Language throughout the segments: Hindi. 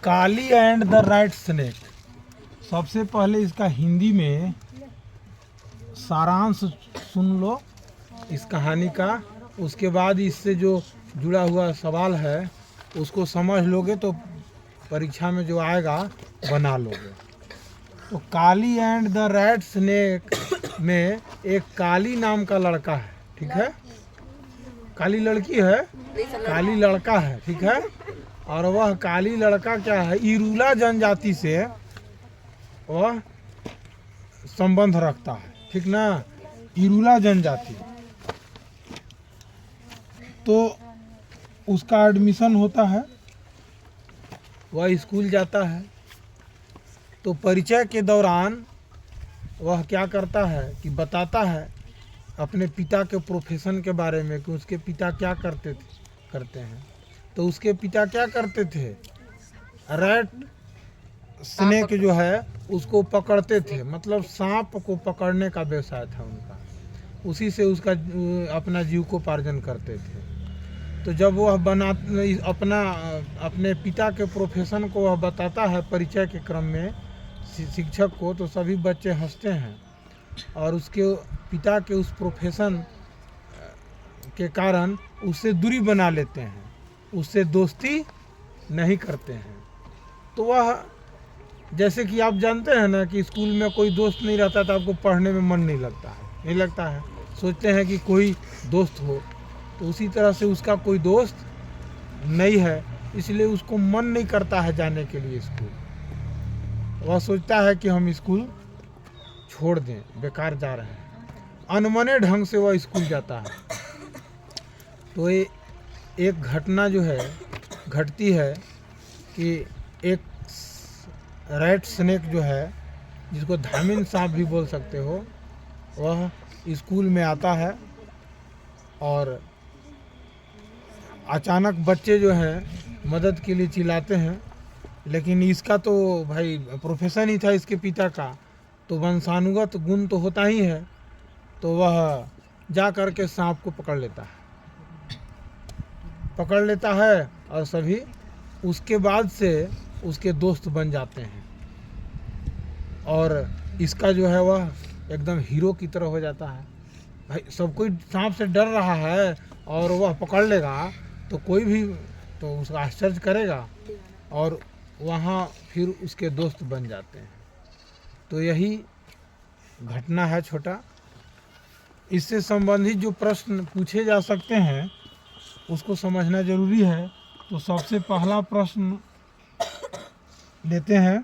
Kali and the red snake. सबसे पहले इसका हिंदी में सारांश सुन लो इस कहानी का, उसके बाद इससे जो जुड़ा हुआ सवाल है उसको समझ लोगे तो परीक्षा में जो आएगा बना लोगे। तो काली एंड द रेड स्नेक में एक काली नाम का लड़का है, ठीक है। काली लड़की है, काली लड़का है, ठीक है। और वह काली लड़का क्या है, इरूला जनजाति से वह संबंध रखता है, ठीक ना, इरूला जनजाति। तो उसका एडमिशन होता है, वह स्कूल जाता है। तो परिचय के दौरान वह क्या करता है कि बताता है अपने पिता के प्रोफेशन के बारे में कि उसके पिता क्या करते हैं। तो उसके पिता क्या करते थे, रेड स्नेक जो है उसको पकड़ते थे, मतलब सांप को पकड़ने का व्यवसाय था उनका, उसी से उसका अपना जीविकोपार्जन करते थे। तो जब वह अपने पिता के प्रोफेशन को वह बताता है परिचय के क्रम में शिक्षक को, तो सभी बच्चे हंसते हैं और उसके पिता के उस प्रोफेशन के कारण उससे दूरी बना लेते हैं, उससे दोस्ती नहीं करते हैं। तो वह, जैसे कि आप जानते हैं ना कि स्कूल में कोई दोस्त नहीं रहता तो आपको पढ़ने में मन नहीं लगता है, सोचते हैं कि कोई दोस्त हो। तो उसी तरह से उसका कोई दोस्त नहीं है, इसलिए उसको मन नहीं करता है जाने के लिए स्कूल। वह सोचता है कि हम स्कूल छोड़ दें, बेकार जा रहे हैं। अनमने ढंग से वह स्कूल जाता है। तो ये एक घटना जो है घटती है कि एक रेड स्नेक जो है, जिसको धामिन सांप भी बोल सकते हो, वह स्कूल में आता है और अचानक बच्चे जो हैं मदद के लिए चिल्लाते हैं। लेकिन इसका तो भाई प्रोफेशन ही था इसके पिता का, तो वंशानुगत गुण तो होता ही है। तो वह जा कर के सांप को पकड़ लेता है और सभी उसके बाद से उसके दोस्त बन जाते हैं। और इसका जो है वह एकदम हीरो की तरह हो जाता है। भाई सब कोई सांप से डर रहा है और वह पकड़ लेगा तो कोई भी तो उसका आश्चर्य करेगा, और वहाँ फिर उसके दोस्त बन जाते हैं। तो यही घटना है छोटा। इससे संबंधित जो प्रश्न पूछे जा सकते हैं उसको समझना जरूरी है। तो सबसे पहला प्रश्न लेते हैं,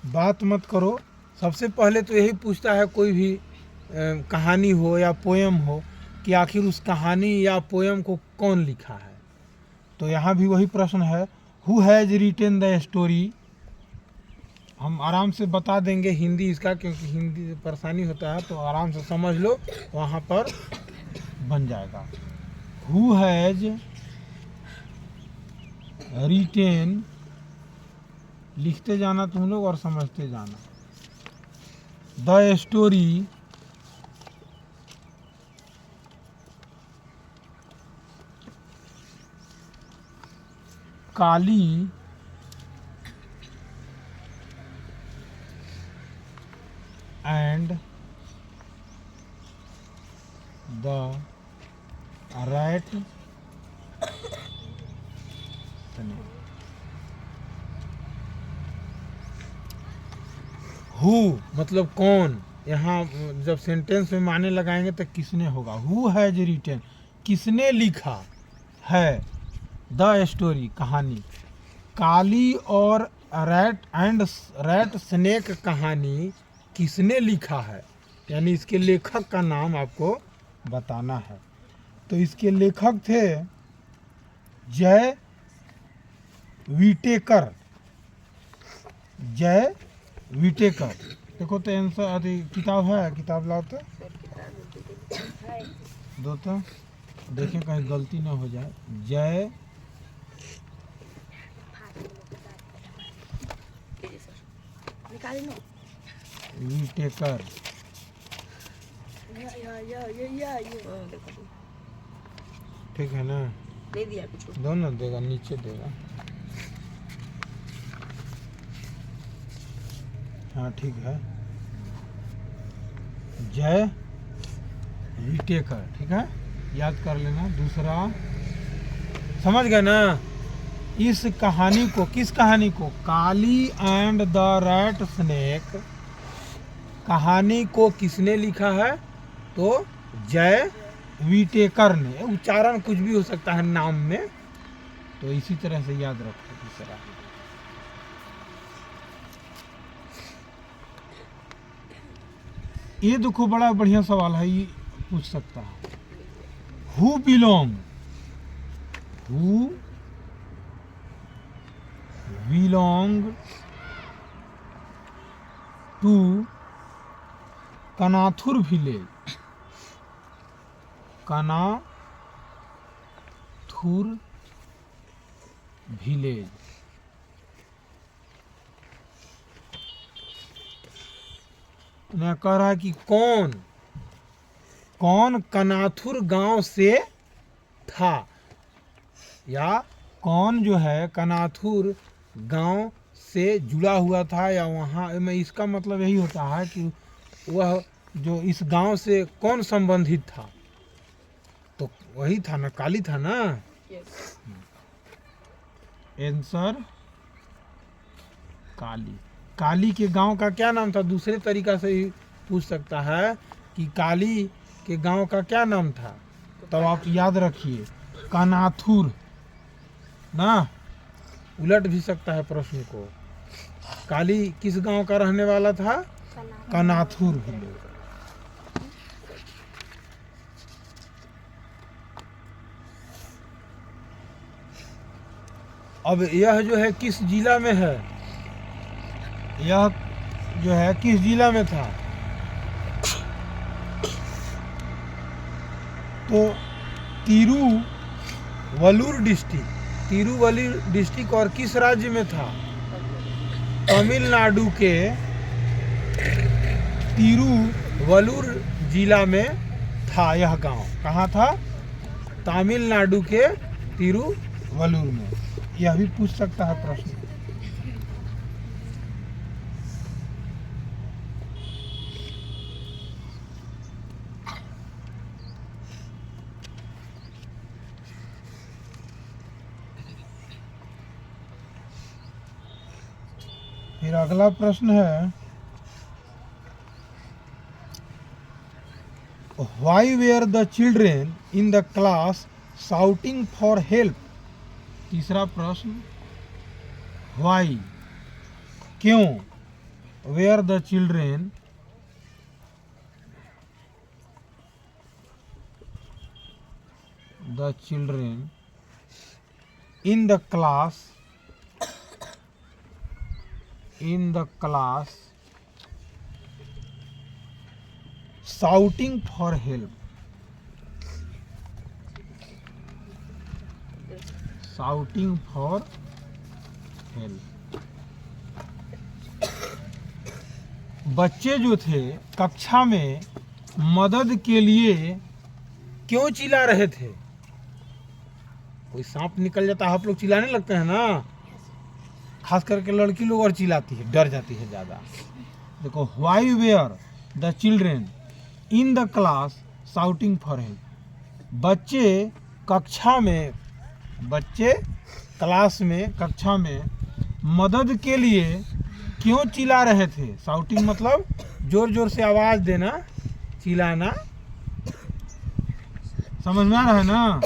बात मत करो। सबसे पहले तो यही पूछता है कोई भी कहानी हो या पोयम हो कि आखिर उस कहानी या पोयम को कौन लिखा है। तो यहाँ भी वही प्रश्न है, who has retain the story. हम आराम से बता देंगे हिंदी इसका, क्योंकि हिंदी परेशानी होता है, तो आराम से समझ लो, वहाँ पर बन जाएगा। हु हैज़ रिटेन, लिखते जाना तुम लोग और समझते जाना। The story Kali and the red snake. Who मतलब कौन, यहाँ जब सेंटेंस में माने लगाएंगे तो किसने होगा। हु हैज रिटेन, किसने लिखा है, द स्टोरी कहानी, काली और रेड स्नेक कहानी किसने लिखा है, यानी इसके लेखक का नाम आपको बताना है। तो इसके लेखक थे जय विटेकर। देखो तो आंसर, अभी किताब है, किताब लाओ तो दो, तो देखें कहीं गलती ना हो जाए। जय विटेकर, ठीक है ना। नहीं दिया कुछ। दोनों देगा, नीचे देगा। हाँ ठीक है। जय विटेकर, ठीक है, याद कर लेना। दूसरा समझ गए ना? इस कहानी को, किस कहानी को? काली एंड द रैट स्नेक कहानी को किसने लिखा है? तो जय विटेकर ने। उच्चारण कुछ भी हो सकता है नाम में, तो इसी तरह से याद रखो। तीसरा ये देखो, बड़ा बढ़िया सवाल है, ये पूछ सकता है। Who belong to Kanathur village. Kanathur village मैं कह रहा है कि कौन कनाथुर गांव से था, या कौन जो है कनाथुर गांव से जुड़ा हुआ था, या वहाँ में इसका मतलब यही होता है कि वह जो इस गांव से कौन संबंधित था। तो वही था ना, काली था ना। आंसर काली। काली के गांव का क्या नाम था? दूसरे तरीका से ही पूछ सकता है कि काली के गांव का क्या नाम था। तब आप याद रखिए कनाथुर ना। उलट भी सकता है प्रश्न को। काली किस गांव का रहने वाला था? कनाथुर विलेज। अब यह जो है किस जिला में है? यह जो है किस जिला में था? तो तिरुवल्लुर डिस्ट्रिक्ट और किस राज्य में था? तमिलनाडु के तिरुवल्लुर जिला में था यह गांव। कहाँ था? तमिलनाडु के तिरुवल्लुर में। यह भी पूछ सकता है प्रश्न। फिर अगला प्रश्न है, why were the children in the class shouting for help? तीसरा प्रश्न, व्हाई, क्यों, were the children in the class shouting for help. Shouting for help. बच्चे जो थे कक्षा में मदद के लिए क्यों चिल्ला रहे थे? कोई सांप निकल जाता है, आप लोग चिल्लाने लगते हैं ना। खास करके लड़की लोग और चिल्लाती है, डर जाती है ज़्यादा। देखो, why were the children in the class shouting for help. बच्चे कक्षा में मदद के लिए क्यों चिल्ला रहे थे? शाउटिंग मतलब जोर जोर से आवाज़ देना, चिल्लाना। समझ में आ रहा है ना?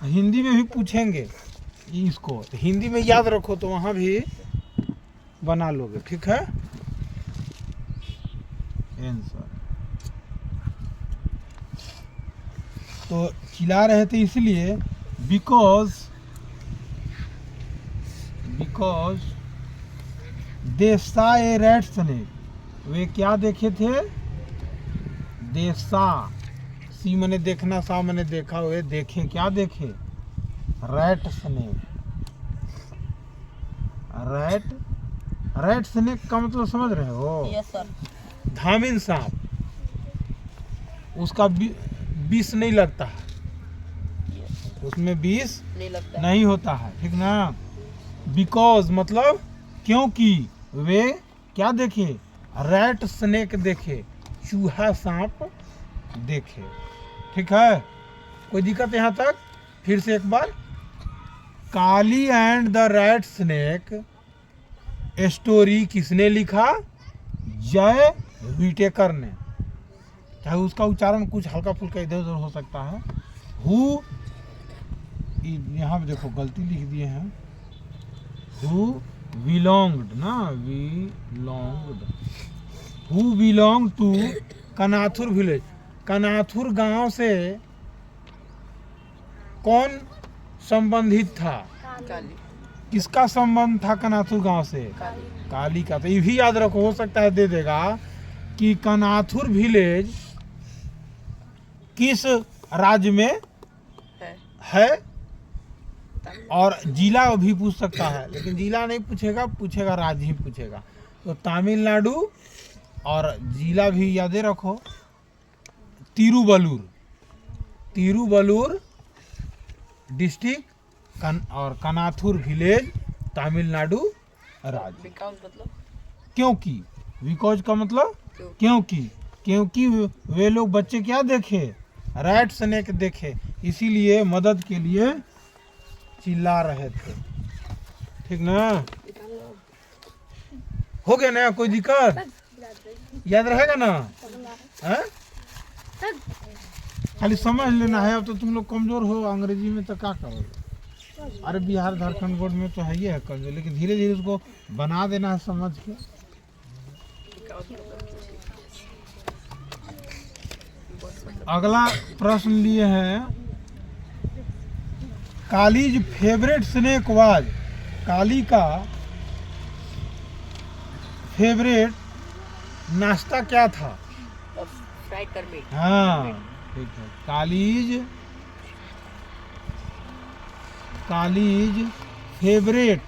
हिंदी में भी पूछेंगे इसको, तो हिंदी में याद रखो तो वहाँ भी बना लोगे, ठीक है? आंसर। तो चिल्ला रहे थे इसलिए बिकॉज दे सा ए रेड स्नेक। वे क्या देखे थे? दे सा, सी मैंने देखना, सा मैंने देखा, वे देखे, क्या देखे? Red snake. रेड स्नेक का मतलब समझ रहे हो? Yes sir. धामिन सांप, उसका विष नहीं लगता है। उसमें विष नहीं लगता नहीं होता है, ठीक ना। बिकॉज मतलब क्योंकि वे क्या देखे, रैट स्नेक देखे, चूहा सांप देखे, ठीक है। कोई दिक्कत यहाँ तक? फिर से एक बार, Kali and the rat snake story किसने लिखा? जय विटेकर ने। चाहे उसका उच्चारण कुछ हल्का फुल्का इधर उधर हो सकता है। हु, यहाँ पे देखो गलती लिख दिए हैं, हु बिलोंग्ड ना, who belong to Kanathur village. कनाथुर गांव से कौन संबंधित था? काली किसका संबंध था कनाथुर गांव से? काली का। तो ये भी याद रखो, हो सकता है दे देगा कि कनाथुर विलेज किस राज्य में है, और जिला भी पूछ सकता है, लेकिन जिला नहीं पूछेगा, पूछेगा राज्य ही पूछेगा। तो तमिलनाडु, और जिला भी याद रखो, तिरुवल्लुर, तिरुवल्लुर डिस्ट्रिक्ट, और कनाथुर विलेज, तमिलनाडु राज्य। बिकॉज मतलब क्योंकि, बिकॉज का मतलब क्योंकि वे लोग बच्चे क्या देखे? रैट स्नेक देखे, इसीलिए मदद के लिए चिल्ला रहे थे, ठीक ना। हो गया ना? कोई दिक्कत? याद रहेगा ना? है? खाली समझ लेना है। अब तो तुम लोग कमजोर हो अंग्रेजी में, तो क्या करोगे? अरे बिहार झारखंड बोर्ड में तो है ही है कमजोर, लेकिन धीरे धीरे उसको बना देना है समझ के। अगला प्रश्न लिए हैं, कालीज फेवरेट स्नेक वाज। काली का फेवरेट नाश्ता क्या था? Fried termite. हाँ ठीक है। Kalij favourite,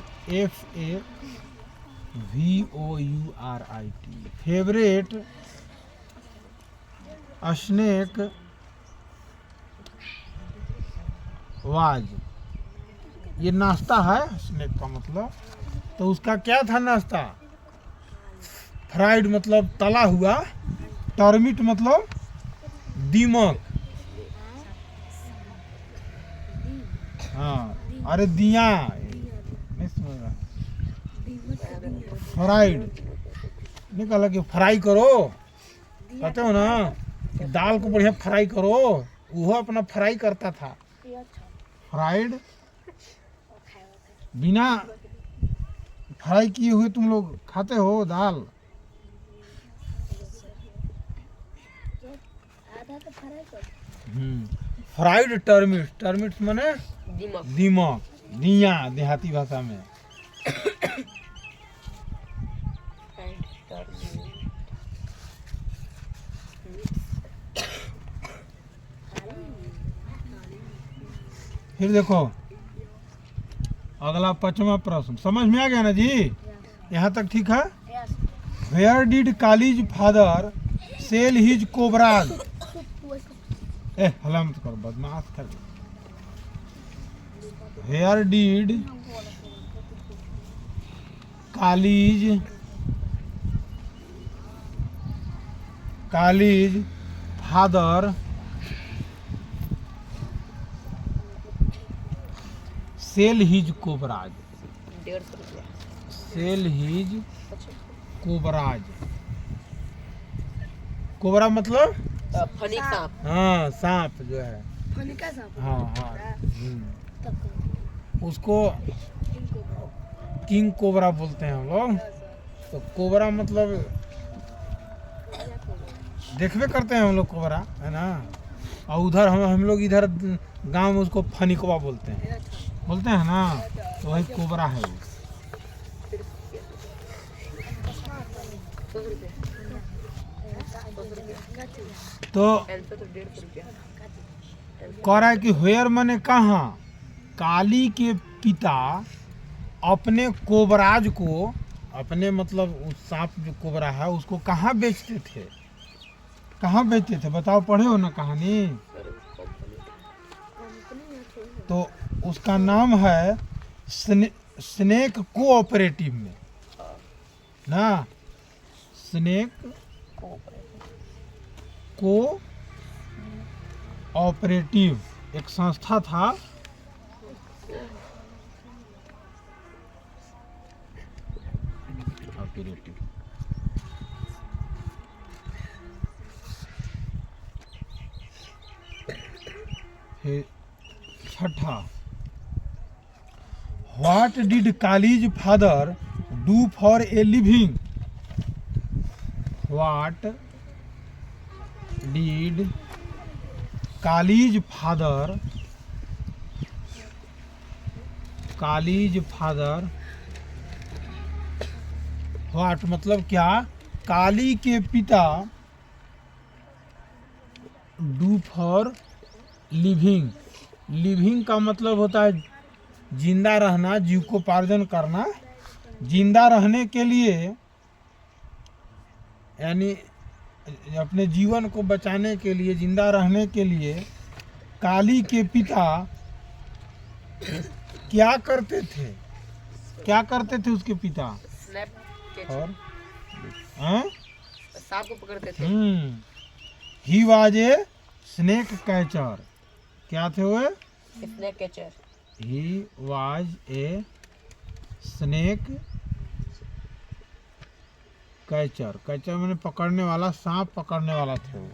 FAVOURIT, favourite snake was. ये नाश्ता है स्नेक का मतलब, तो उसका क्या था नाश्ता? फ्राइड मतलब तला हुआ, टर्मिट मतलब दीमक, हाँ अरे दिया नहीं समझ रहा, फ्राइड नहीं कहला कि फ्राई करो, कहते हो ना कि दाल को बढ़िया फ्राई करो, वो अपना फ्राई करता था। फ्राइड, बिना फ्राई किए हुए तुम लोग खाते हो दाल? फ्राइड टर्मिट, टर्मिट माने दीमक, दिया देहाती भाषा में। फिर देखो अगला 5वां प्रश्न, समझ में आ गया ना जी? यहाँ तक ठीक है। Where did Kali's father sell his cobras? हला मत करो, बदमाश कर। Where did Kali's father sell his cobras? 150 रुपया। Sell his cobras. कोबरा मतलब फनी सांप। हाँ सांप जो है, फनी का सांप। हाँ हाँ। उसको किंग कोबरा बोलते हैं हम लोग। तो कोबरा मतलब देखबे करते हैं हम लोग कोबरा, है ना। और उधर हम लोग इधर गांव में उसको फनिकवा बोलते हैं ना। तो वही कोबरा है वो। तो कह रहा है कि वेयर माने कहाँ? काली के पिता अपने कोबराज को, अपने मतलब उस सांप जो कोबरा है उसको कहाँ बेचते थे? कहाँ बेचते थे बताओ, पढ़े हो ना कहानी? तो उसका नाम है स्नेक कोऑपरेटिव में ना, स्नेक कोऑपरेटिव एक संस्था था। ऑपरेटिव फिर छठा, what did Kali's father do for a living? What did Kali's father what मतलब क्या, काली के पिता डू फॉर लिविंग, लिविंग का मतलब होता है जिंदा रहना, जीविकोपार्जन करना। जिंदा रहने के लिए यानी अपने जीवन को बचाने के लिए, जिंदा रहने के लिए काली के पिता क्या करते थे? क्या करते थे उसके पिता? स्नैप और सांप को पकड़ते थे। He was a snake catcher. क्या थे वो? Snake catcher. He was a snake catcher. Catcher मैंने पकड़ने वाला, सांप पकड़ने वाला थे वो।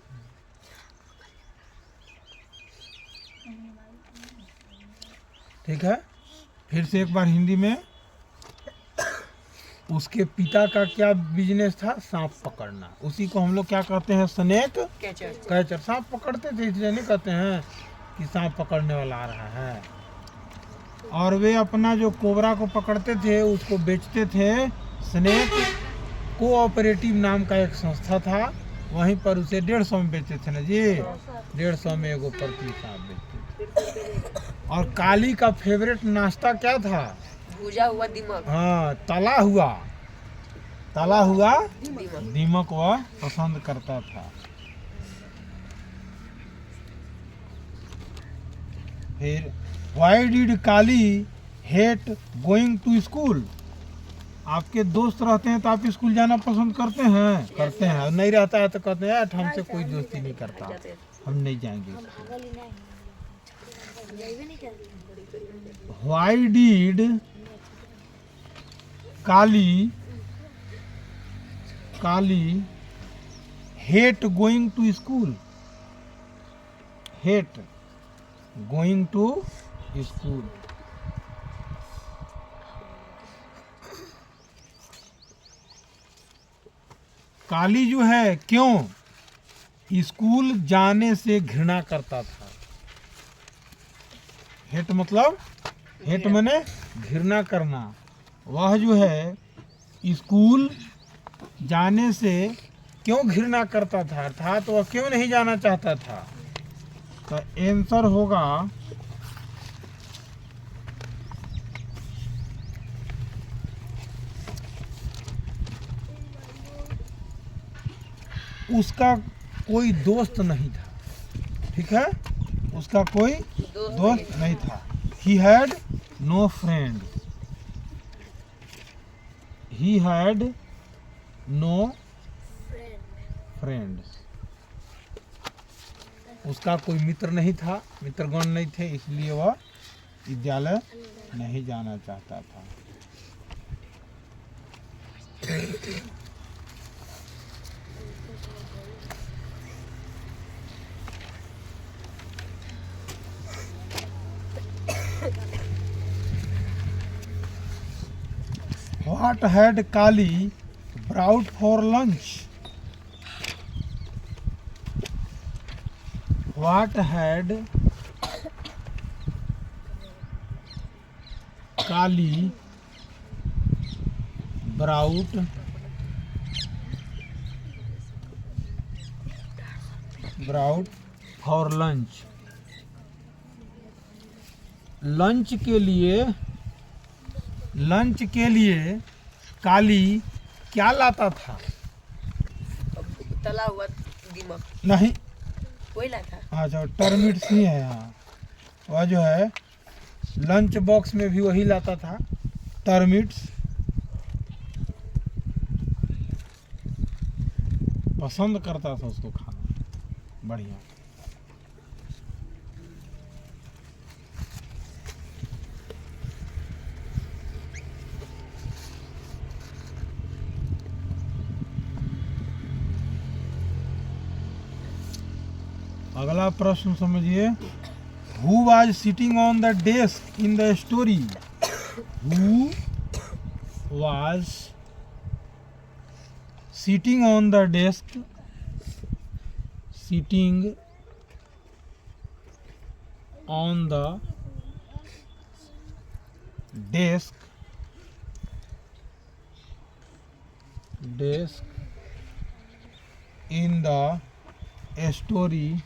ठीक है, फिर से एक बार हिंदी में। उसके पिता का क्या बिजनेस था? सांप पकड़ना। उसी को हम लोग क्या कहते हैं? Snake catcher. सांप पकड़ते थे, इसलिए नहीं कहते हैं कि सांप पकड़ने वाला आ रहा है। और वे अपना जो कोबरा को पकड़ते थे उसको बेचते थे। स्नेक कोऑपरेटिव नाम का एक संस्था था, वहीं पर उसे 150 में बेचते थे ना जी, 150 में एगो प्रति सांप बेचते थे। और काली का फेवरेट नाश्ता क्या था? भुजा हुआ दीमक। हाँ, तला हुआ दीमक वह पसंद करता था। फिर why did Kali hate going to school? आपके दोस्त रहते हैं तो आप स्कूल जाना पसंद करते हैं? करते हैं। और नहीं रहता है तो कहते हैं हमसे कोई दोस्ती नहीं करता, हम नहीं जाएंगे। Why did Kali hate going to school? Hate going to school. Kali जो है क्यों स्कूल जाने से घृणा करता था? हेट मतलब, हेट माने घृणा करना। वह जो है स्कूल जाने से क्यों घृणा करता था, अर्थात वह क्यों नहीं जाना चाहता था? तो आंसर होगा उसका कोई दोस्त नहीं था। ठीक है, उसका कोई दोस्त नहीं था। He had no friend. He had no friends. उसका कोई मित्र नहीं था, मित्रगण नहीं थे, इसलिए वह विद्यालय नहीं जाना चाहता था। What had Kali brought for lunch? What had Kali brought for lunch? Lunch के लिए काली क्या लाता था? तला हुआ दीमक। नहीं, वही लाता। अच्छा, टर्मिट्स ही है यहाँ। वह जो है लंच बॉक्स में भी वही लाता था, टर्मिट्स। पसंद करता था उसको खाना, बढ़िया। अगला प्रश्न समझिए। Who was sitting on the desk in the story? Who was sitting on the desk, sitting on the desk, in the story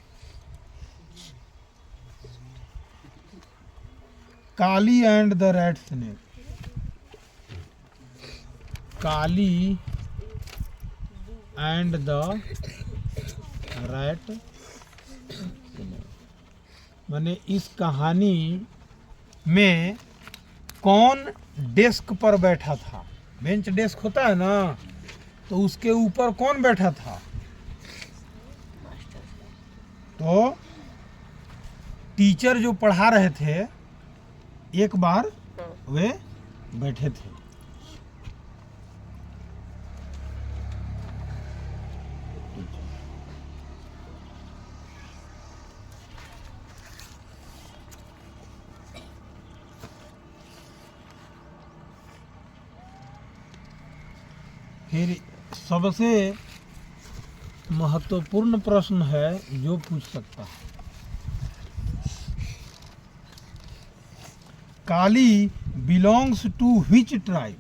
Kali and the Rat Snake? Kali and the Rat Snake, माने इस कहानी में कौन डेस्क पर बैठा था? बेंच डेस्क होता है ना, तो उसके ऊपर कौन बैठा था? तो टीचर जो पढ़ा रहे थे, एक बार वे बैठे थे। फिर सबसे महत्वपूर्ण प्रश्न है जो पूछ सकता है, Kali belongs to which tribe?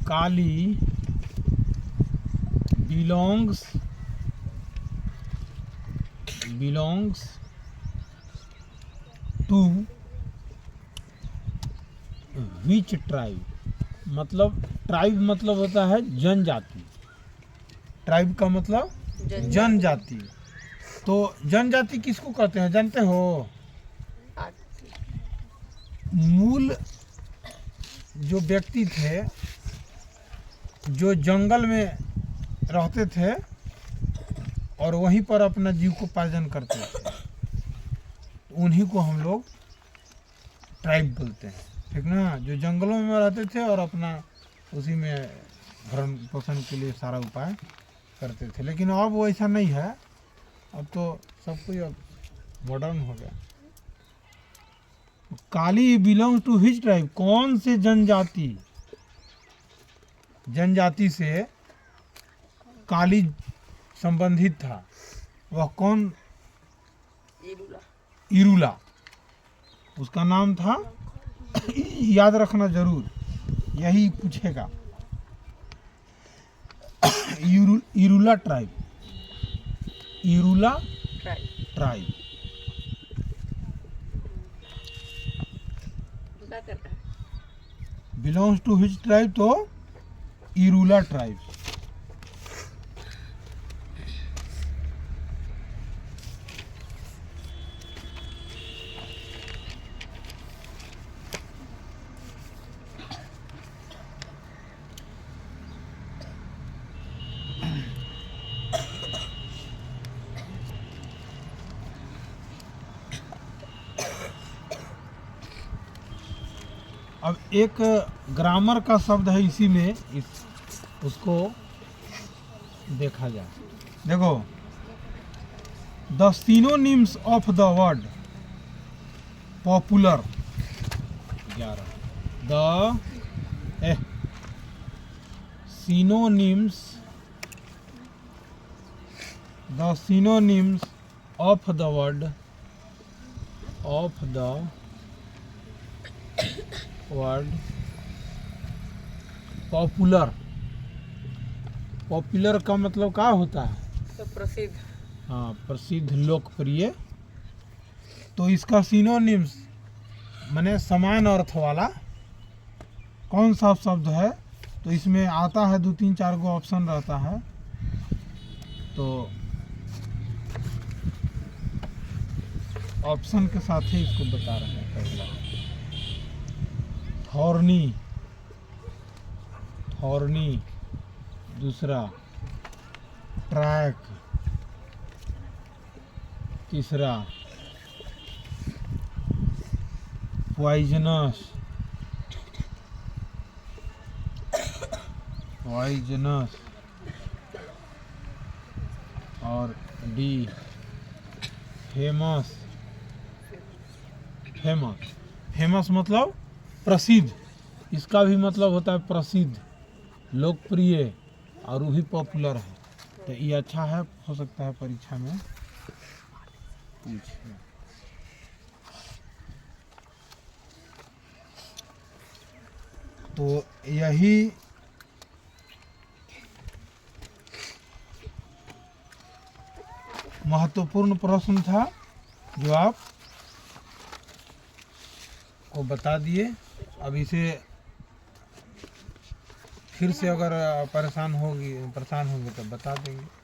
Kali belongs to which tribe? मतलब ट्राइब मतलब होता है जनजाति। ट्राइब का मतलब जनजाति। तो जनजाति किसको कहते हैं जानते हो? मूल जो व्यक्ति थे, जो जंगल में रहते थे और वहीं पर अपना जीविकोपार्जन करते थे, उन्हीं को हम लोग ट्राइब बोलते हैं, ठीक ना? जो जंगलों में रहते थे और अपना उसी में भरण पोषण के लिए सारा उपाय करते थे। लेकिन अब वो ऐसा नहीं है, अब तो सब कुछ अब मॉडर्न हो गया। काली बिलोंग टू व्हिच ट्राइब? कौन से जनजाति से काली संबंधित था? वह कौन? इरूला उसका नाम था। याद रखना जरूर, यही पूछेगा। Irula tribe, Irula tribe. Belongs to which tribe? तो इरूला ट्राइब। अब एक ग्रामर का शब्द है इसी में, उसको देखा जाए। देखो, the synonyms of the word popular, 11 the synonyms of the word popular. Popular का मतलब क्या होता है? तो प्रसिद्ध। हाँ, प्रसिद्ध, लोकप्रिय। तो इसका सिनोनिम्स माने समान अर्थ वाला कौन सा शब्द है? तो इसमें आता है 2-3-4 गो ऑप्शन रहता है। तो ऑप्शन के साथ ही इसको बता रहे हैं। पहला थॉर्नी, थॉर्नी। दूसरा ट्रैक। तीसरा पॉइजनस, पॉइजनस। और डी फेमस, फेमस। फेमस मतलब प्रसिद्ध, इसका भी मतलब होता है प्रसिद्ध, लोकप्रिय, और वो भी पॉपुलर है। तो ये अच्छा है, हो सकता है परीक्षा में पूछे। तो यही महत्वपूर्ण प्रश्न था जो आप को बता दिए। अब इसे फिर से अगर परेशान होंगे तो बता देंगे।